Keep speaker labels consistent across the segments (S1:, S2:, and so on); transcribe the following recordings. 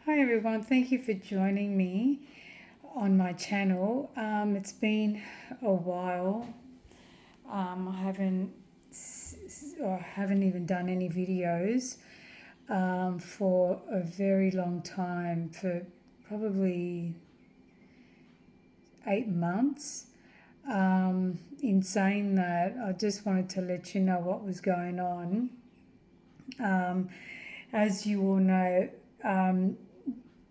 S1: Hi everyone, thank you for joining me on my channel. It's been a while. I haven't even done any videos for a very long time, for probably 8 months. In saying that, I just wanted to let you know what was going on. As you all know,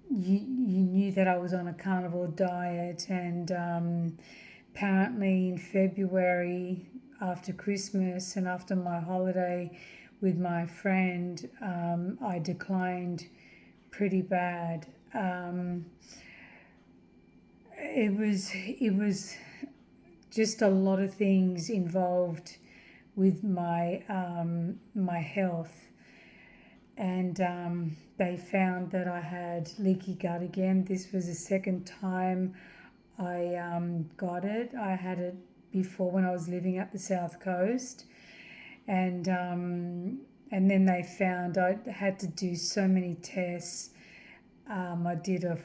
S1: you knew that I was on a carnivore diet, and apparently in February, after Christmas and after my holiday with my friend, I declined pretty bad. It was just a lot of things involved with my health, and they found that I had leaky gut again. This was the second time I got it. I had it before when I was living at the South Coast, and then they found I had to do so many tests. I did a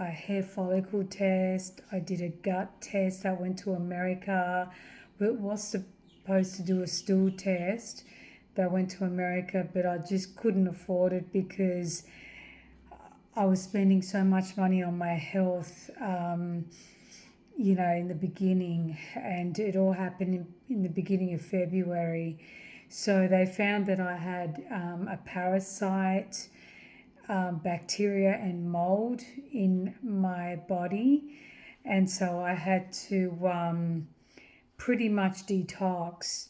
S1: hair follicle test. I did a gut test. I went to America. It was supposed to do a stool test. They went to America, but I just couldn't afford it because I was spending so much money on my health, in the beginning, and it all happened in the beginning of February. So they found that I had a parasite, bacteria and mold in my body, and so I had to pretty much detox.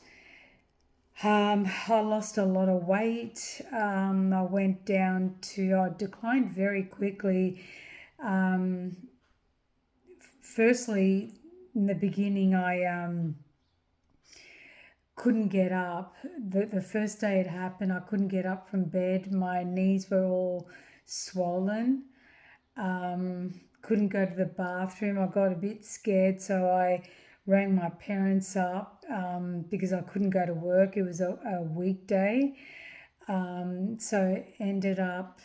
S1: I lost a lot of weight. I declined very quickly. Firstly, in the beginning, I couldn't get up. The first day it happened, I couldn't get up from bed. My knees were all swollen. Couldn't go to the bathroom. I got a bit scared, so I rang my parents up because I couldn't go to work. It was a weekday. So ended up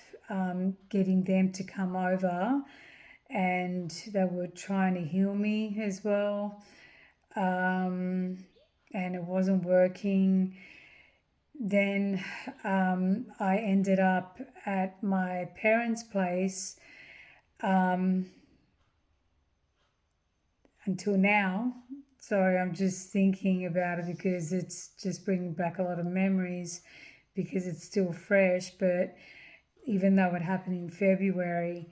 S1: getting them to come over, and they were trying to heal me as well. And it wasn't working. Then I ended up at my parents' place until now. Sorry, I'm just thinking about it because it's just bringing back a lot of memories because it's still fresh. But even though it happened in February,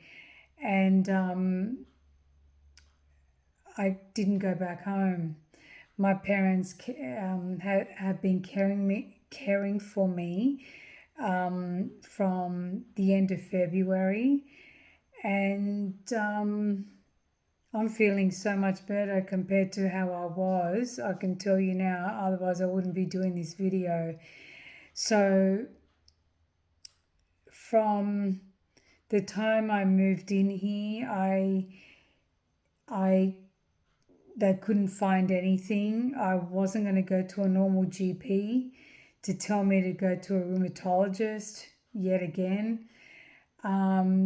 S1: and I didn't go back home. My parents have been caring for me from the end of February, and I'm feeling so much better compared to how I was. I can tell you now, otherwise I wouldn't be doing this video. So from the time I moved in here, they couldn't find anything. I wasn't going to go to a normal GP to tell me to go to a rheumatologist yet again.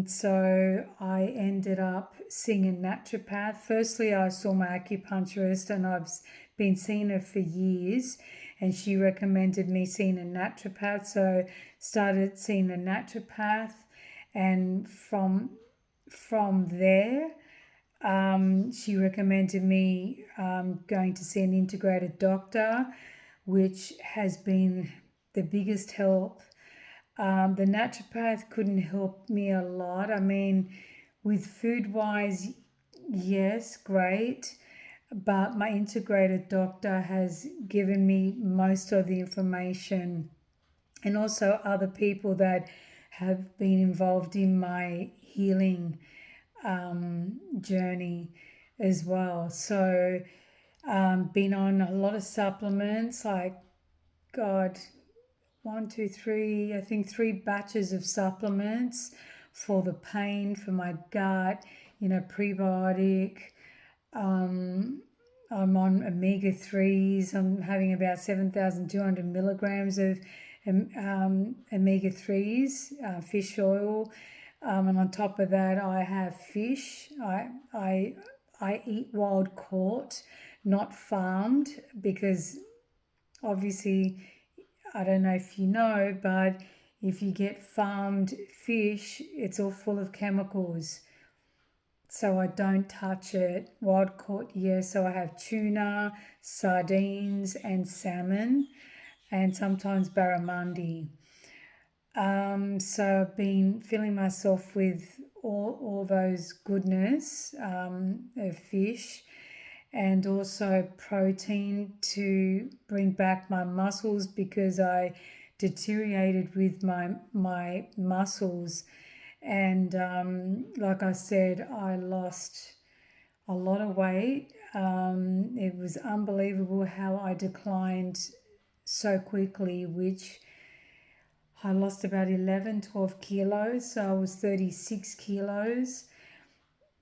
S1: So I ended up seeing a naturopath. Firstly, I saw my acupuncturist, and I've been seeing her for years, and she recommended me seeing a naturopath. So started seeing a naturopath, and from there, she recommended me going to see an integrated doctor, which has been the biggest help. The naturopath couldn't help me a lot. I mean, with food-wise, yes, great, but my integrated doctor has given me most of the information, and also other people that have been involved in my healing journey as well. So been on a lot of supplements, like God, 1, 2, 3, I think 3 batches of supplements for the pain, for my gut, prebiotic. I'm on omega-3s. I'm having about 7,200 milligrams of omega-3s, fish oil. And on top of that, I have fish. I eat wild caught, not farmed, because obviously, I don't know if you know, but if you get farmed fish, it's all full of chemicals. So I don't touch it. Wild caught, yes. So I have tuna, sardines, and salmon, and sometimes barramundi. So I've been filling myself with all those goodness of fish, and also protein to bring back my muscles, because I deteriorated with my muscles. And like I said, I lost a lot of weight. It was unbelievable how I declined so quickly, which I lost about 11, 12 kilos. So I was 36 kilos.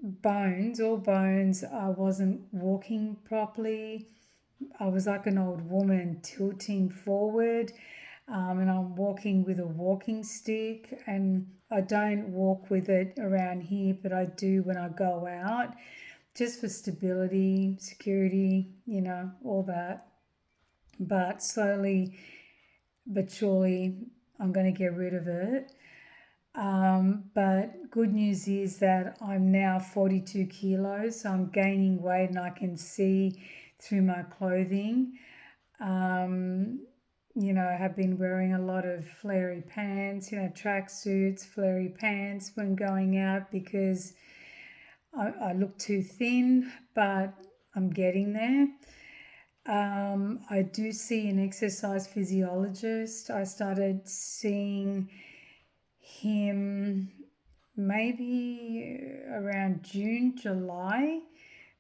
S1: All bones. I wasn't walking properly. I was like an old woman tilting forward, and I'm walking with a walking stick, and I don't walk with it around here, but I do when I go out, just for stability, security, all that. But slowly but surely, I'm going to get rid of it. But good news is that I'm now 42 kilos, so I'm gaining weight, and I can see through my clothing. I have been wearing a lot of flary pants, tracksuits, flary pants when going out, because I look too thin, but I'm getting there. I do see an exercise physiologist. I started seeing him maybe around June, July,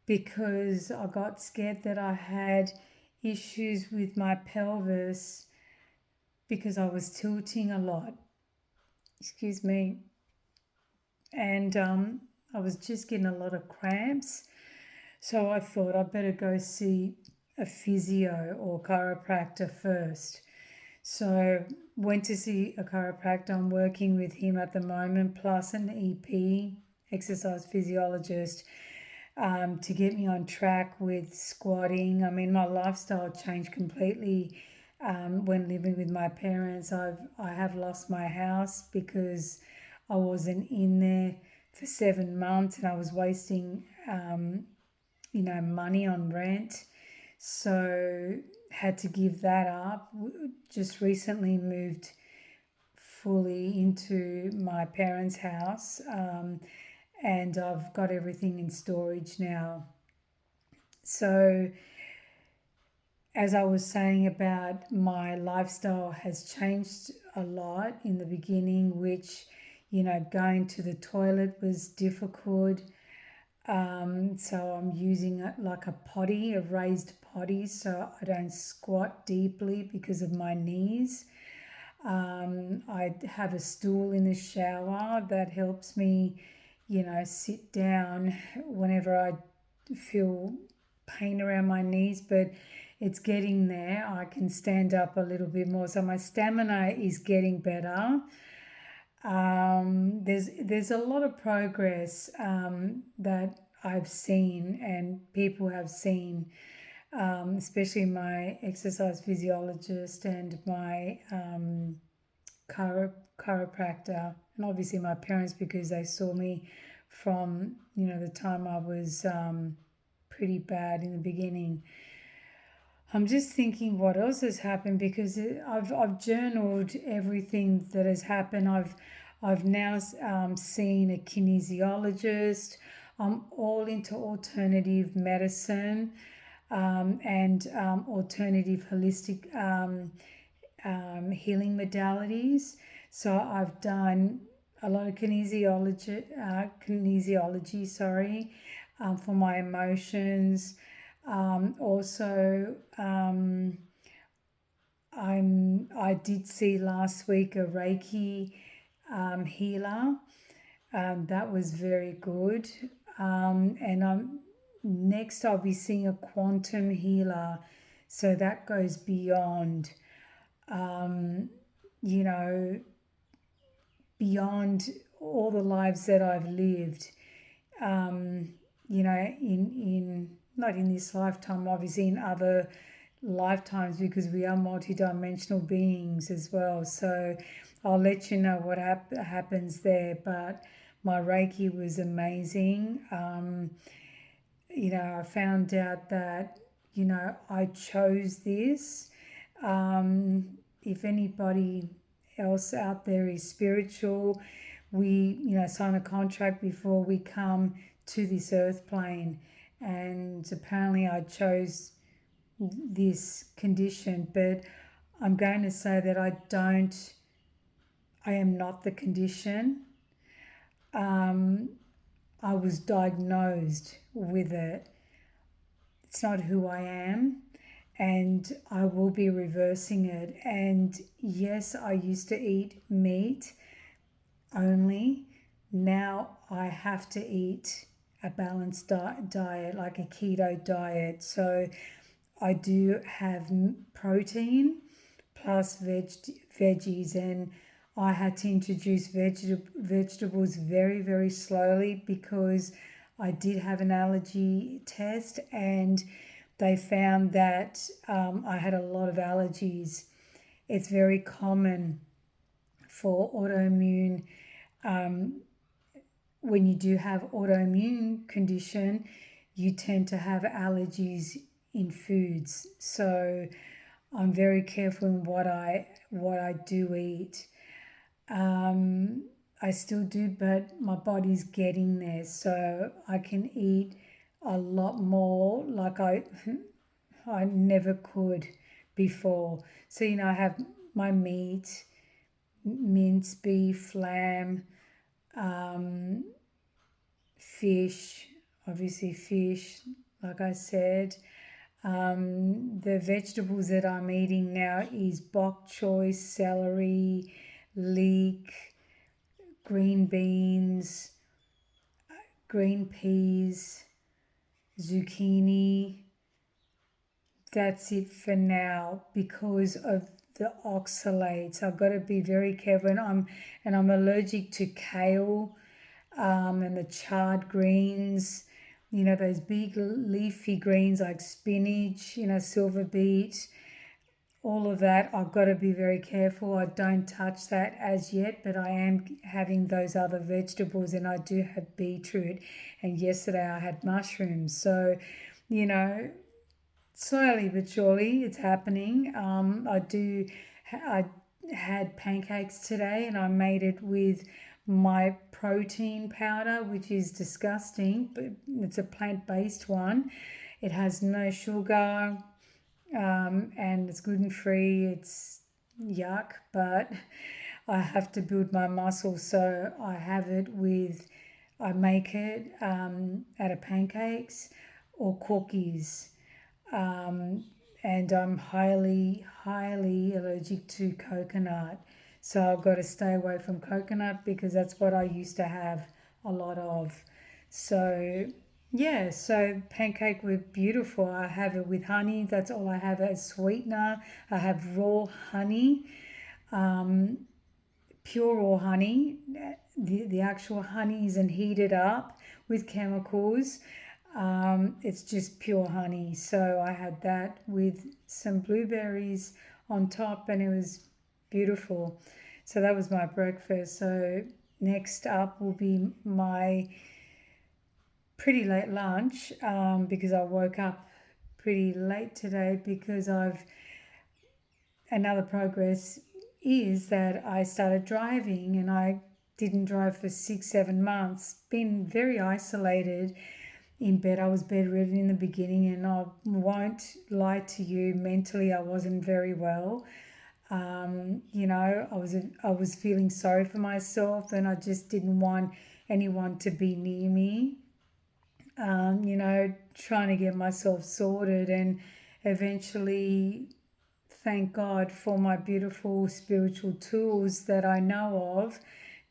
S1: because I got scared that I had issues with my pelvis because I was tilting a lot. Excuse me. And I was just getting a lot of cramps. So I thought I better go see a physio or chiropractor first. So went to see a chiropractor. I'm working with him at the moment, plus an EP, exercise physiologist, to get me on track with squatting. I mean, my lifestyle changed completely when living with my parents. I have lost my house because I wasn't in there for 7 months, and I was wasting money on rent. So had to give that up. Just recently moved fully into my parents' house, and I've got everything in storage now. So as I was saying about my lifestyle has changed a lot in the beginning, which, going to the toilet was difficult. So I'm using it like a potty, a raised potty, so I don't squat deeply because of my knees. I have a stool in the shower that helps me, sit down whenever I feel pain around my knees, but it's getting there. I can stand up a little bit more, so my stamina is getting better. There's a lot of progress that I've seen and people have seen, especially my exercise physiologist and my chiropractor, and obviously my parents, because they saw me from the time I was pretty bad in the beginning. I'm just thinking what else has happened, because I've journaled everything that has happened. I've now seen a kinesiologist. I'm all into alternative medicine and alternative holistic healing modalities. So I've done a lot of kinesiology, for my emotions. I did see last week a Reiki healer. That was very good. And next I'll be seeing a quantum healer. So that goes beyond, beyond all the lives that I've lived, you know, in not in this lifetime, obviously in other lifetimes, because we are multidimensional beings as well. So I'll let you know what happens there. But my Reiki was amazing. You know, I found out that, you know, I chose this. If anybody else out there is spiritual, we, you know, sign a contract before we come to this earth plane. And apparently I chose this condition, but I'm going to say that I am not the condition. I was diagnosed with it. It's not who I am, and I will be reversing it. And yes, I used to eat meat only. Now I have to eat a balanced diet, like a keto diet. So I do have protein plus veggies, and I had to introduce vegetables very, very slowly because I did have an allergy test, and they found that I had a lot of allergies. It's very common for autoimmune, when you do have autoimmune condition, you tend to have allergies in foods. So I'm very careful in what I do eat. I still do, but my body's getting there, so I can eat a lot more like I never could before. So, you know, I have my meat, minced beef, lamb, fish, obviously fish, like I said. The vegetables that I'm eating now is bok choy, celery, leek, green beans, green peas, zucchini. That's it for now because of the oxalates. I've got to be very careful, and I'm allergic to kale, and the charred greens. You know, those big leafy greens like spinach, you know, silver beet, all of that. I've got to be very careful. I don't touch that as yet, but I am having those other vegetables, and I do have beetroot. And yesterday I had mushrooms. So, you know, slowly but surely it's happening. I had pancakes today, and I made it with my protein powder, which is disgusting, but it's a plant-based one. It has no sugar, and it's gluten-free. It's yuck, but I have to build my muscle, so I have it with, I make it out of pancakes or cookies. And I'm highly, highly allergic to coconut. So I've got to stay away from coconut because that's what I used to have a lot of. So yeah, so pancake were beautiful. I have it with honey. That's all I have as sweetener. I have raw honey, pure raw honey. The actual honey isn't heated up with chemicals. It's just pure honey. So I had that with some blueberries on top, and it was beautiful. So that was my breakfast. So next up will be my pretty late lunch, because I woke up pretty late today because another progress is that I started driving, and I didn't drive for 6-7 months. Been very isolated in bed. I was bedridden in the beginning, and I won't lie to you, mentally I wasn't very well. You know, I was feeling sorry for myself, and I just didn't want anyone to be near me. You know, trying to get myself sorted, and eventually, thank God for my beautiful spiritual tools that I know of,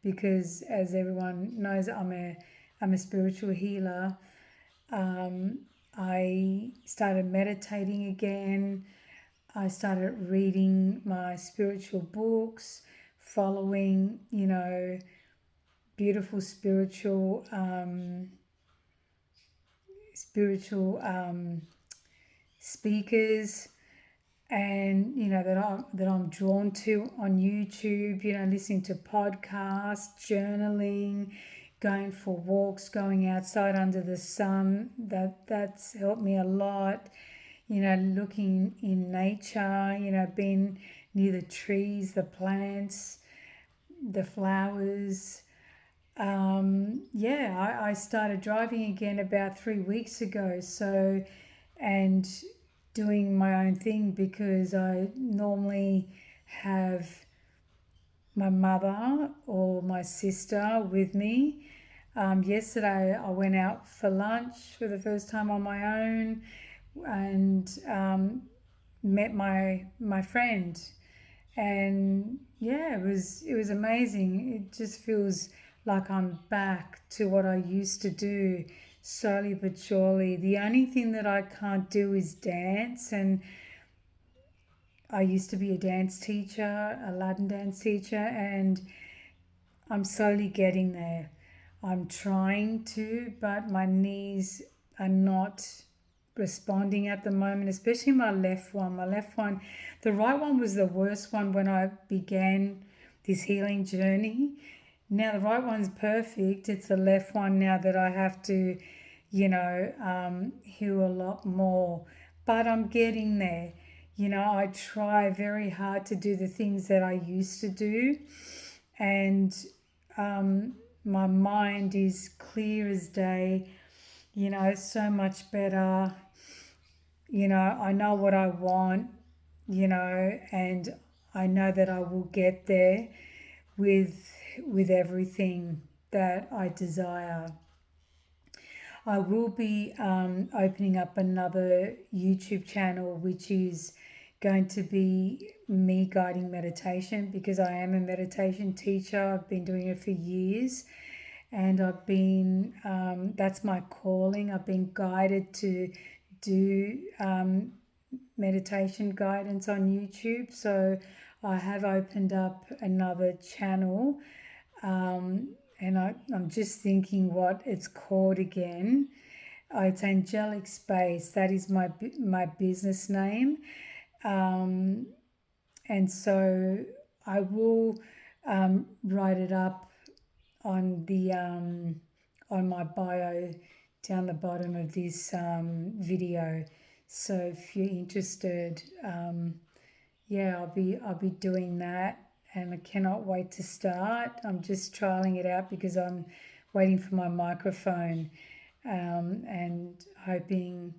S1: because as everyone knows, I'm a spiritual healer. I started meditating again. I started reading my spiritual books, following, you know, beautiful spiritual speakers, and that I'm drawn to on YouTube, listening to podcasts, journaling, going for walks, going outside under the sun. That's helped me a lot. Looking in nature, being near the trees, the plants, the flowers. I started driving again about 3 weeks ago. So, and doing my own thing, because I normally have my mother or my sister with me. Yesterday I went out for lunch for the first time on my own, and met my friend, and it was amazing. It just feels like I'm back to what I used to do, slowly but surely. The only thing that I can't do is dance, and I used to be a dance teacher, a Latin dance teacher, and I'm slowly getting there. I'm trying to, but my knees are not responding at the moment, especially my left one. The right one was the worst one when I began this healing journey. Now the right one's perfect. It's the left one now that I have to, heal a lot more. But I'm getting there. I try very hard to do the things that I used to do, and my mind is clear as day, so much better. I know what I want, and I know that I will get there with everything that I desire. I will be opening up another YouTube channel, which is going to be me guiding meditation, because I am a meditation teacher. I've been doing it for years, and that's my calling. I've been guided to do meditation guidance on YouTube. So I have opened up another channel, and I'm just thinking what it's called again. It's Angelic Space. That is my business name. And so I will write it up on my bio down the bottom of this video. So if you're interested, I'll be doing that, and I cannot wait to start. I'm just trialing it out because I'm waiting for my microphone, and hoping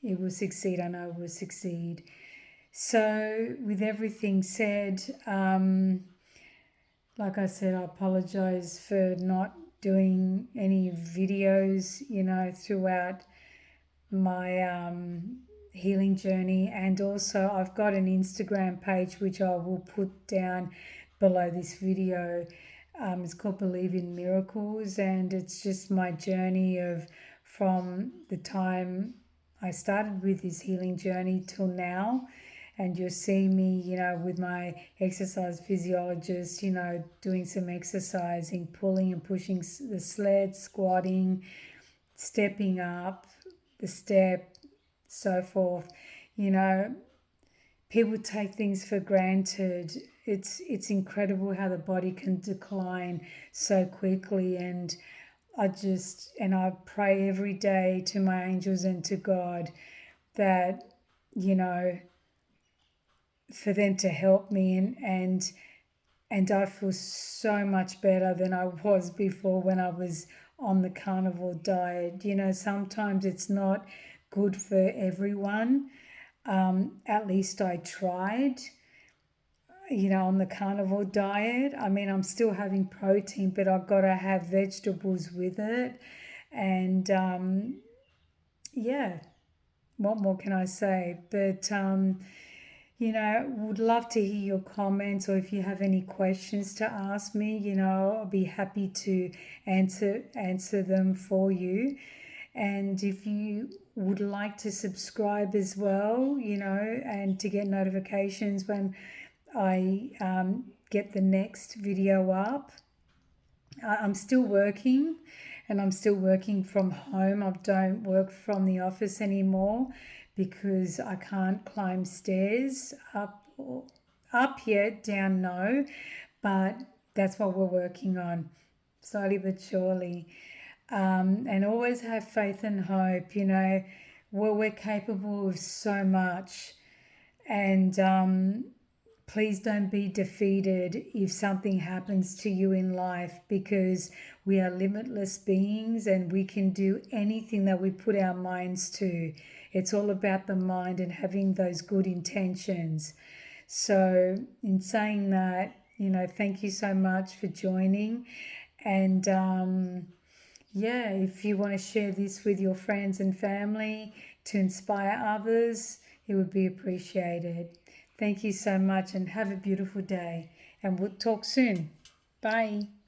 S1: it will succeed. I know it will succeed. So with everything said, like I said, I apologize for not doing any videos, throughout my healing journey. And also I've got an Instagram page which I will put down below this video. It's called Believe in Miracles, and it's just my journey from the time I started with this healing journey till now. And you'll see me, with my exercise physiologist, doing some exercising, pulling and pushing the sled, squatting, stepping up the step, so forth. People take things for granted. It's incredible how the body can decline so quickly, and I pray every day to my angels and to God that, for them to help me, and I feel so much better than I was before when I was on the carnivore diet. Sometimes it's not good for everyone. At least I tried, on the carnivore diet. I mean, I'm still having protein, but I've got to have vegetables with it. And what more can I say? But would love to hear your comments, or if you have any questions to ask me, I'll be happy to answer them for you. And if you would like to subscribe as well, and to get notifications when I get the next video up, I'm still working, and I'm still working from home. I don't work from the office anymore because I can't climb stairs up yet, down no, but that's what we're working on, slowly but surely. And always have faith and hope. We're capable of so much, and please don't be defeated if something happens to you in life, because we are limitless beings and we can do anything that we put our minds to. It's all about the mind and having those good intentions. So, in saying that, thank you so much for joining. And if you want to share this with your friends and family to inspire others, it would be appreciated. Thank you so much and have a beautiful day. And we'll talk soon. Bye.